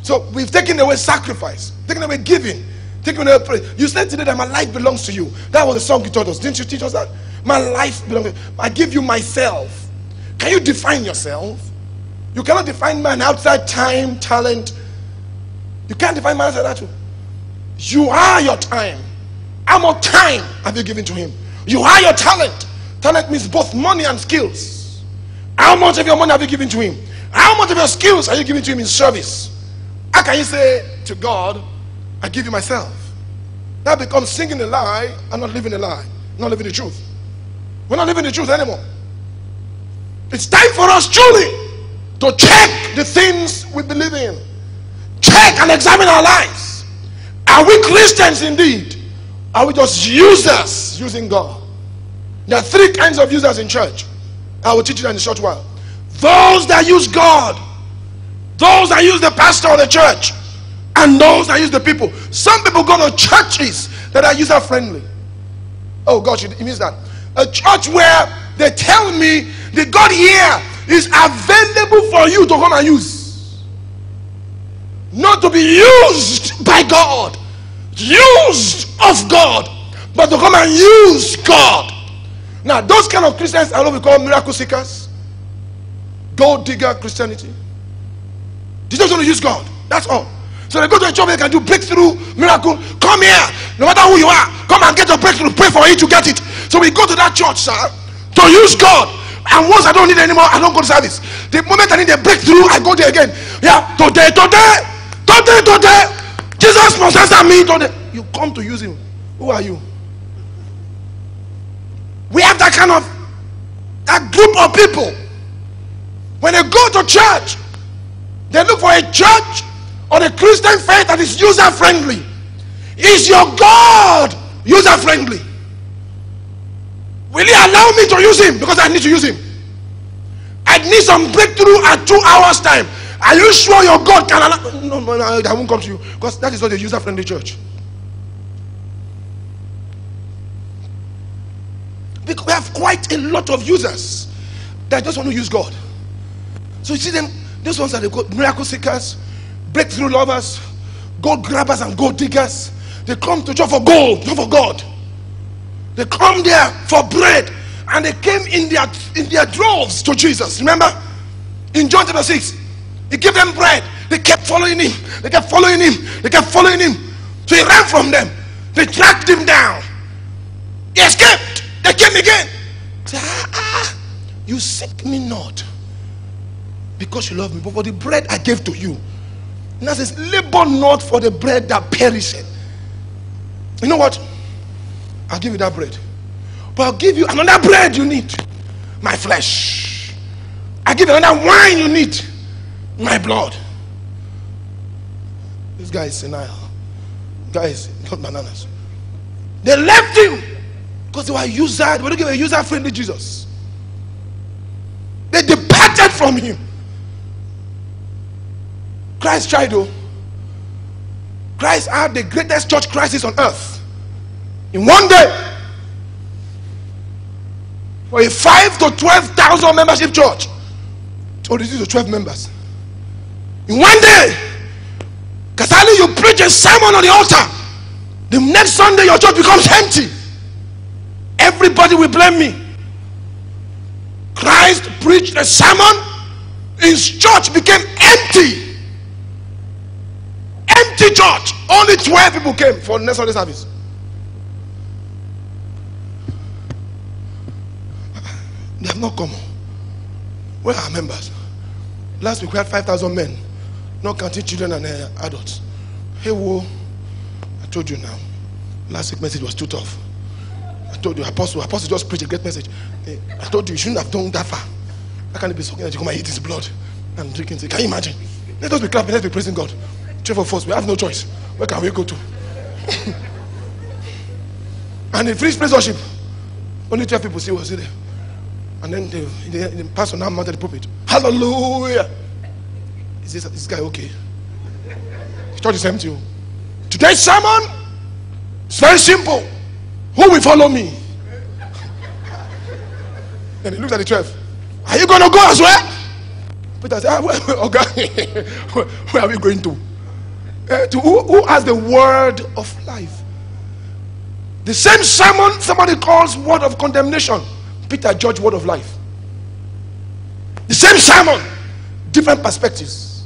So we've taken away sacrifice, taken away giving, taken away praise. You said today that my life belongs to you. That was the song you taught us. Didn't you teach us that? My life belongs to you. I give you myself. Can you define yourself? You cannot define man outside time, talent. You can't define man outside that too. You are your time. How much time have you given to him? You are your talent. Talent means both money and skills. How much of your money have you given to him? How much of your skills are you giving to him in service? How can you say to God, I give you myself? That becomes singing a lie and not living a lie, not living the truth. We're not living the truth anymore. It's time for us truly to check the things we believe in. Check and examine our lives. Are we Christians indeed? Are we just users using God? There are three kinds of users in church. I will teach you that in a short while. Those that use God, those that use the pastor of the church, and those that use the people. Some people go to churches that are user friendly. Oh gosh, it means that a church where they tell me the God here is available for you to come and use, not to be used by God, used of God, but to come and use God. Now those kind of Christians are what we call miracle seekers, gold digger Christianity. They just want to use God, that's all. So they go to a church where they can do breakthrough, miracle. Come here, no matter who you are, come and get your breakthrough, pray for it to get it. So we go to that church, sir, to use God. And once I don't need it anymore, I don't go to service. The moment I need a breakthrough, I go there again. Yeah, today, Jesus must answer me today. You come to use him. Who are you? We have that kind of, that group of people. When they go to church, they look for a church or a Christian faith that is user friendly. Is your God user friendly? Will he allow me to use him? Because I need to use him. I need some breakthrough at 2 hours time. Are you sure your God can allow? No, I won't come to you, because that is not a user friendly church. Because we have quite a lot of users that just want to use God. So you see them, those ones are the miracle seekers, breakthrough lovers, gold grabbers and gold diggers. They come to church for gold, not for God. They come there for bread, and they came in their droves to Jesus. Remember in John chapter 6, he gave them bread. They kept following him. They kept following him. They kept following him. So he ran from them. They tracked him down. He escaped. They came again. Say, you seek me not because you love me, but for the bread I gave to you. Now says, labor not for the bread that perisheth. You know what? I'll give you that bread, but I'll give you another bread you need, my flesh. I'll give you another wine you need, my blood. This guy is senile. Guys, not bananas. They left him because they were user. They were looking at a user-friendly Jesus. They departed from him. Christ tried though. Christ had the greatest church crisis on earth. In one day, for a 5,000 to 12,000 membership church, to reduce to 12 members. In one day, Kasali, you preach a sermon on the altar. The next Sunday, your church becomes empty. Everybody will blame me. Christ preached a sermon, his church became empty. Empty church. Only 12 people came for the next Sunday service. They have not come. Where are our members? Last week we had 5,000 men, not counting children and adults. Hey, whoa. I told you now. Last week's message was too tough. I told you, Apostle just preached a great message. I told you, you shouldn't have done that far. How can it be so that you come and eat his blood and drink it? Can you imagine? Let us be clapping, let's be praising God. 12 of us, we have no choice. Where can we go to? And in free praise worship, only 12 people was there. And then the pastor now mounted the pulpit. Hallelujah. Is this guy okay? The church is empty. Today's sermon is very simple. Who will follow me? Then he looks at the 12. Are you going to go as well? Peter said, okay. Where are we going to? To who has the word of life. The same sermon somebody calls word of condemnation, Peter judged word of life. The same sermon, different perspectives.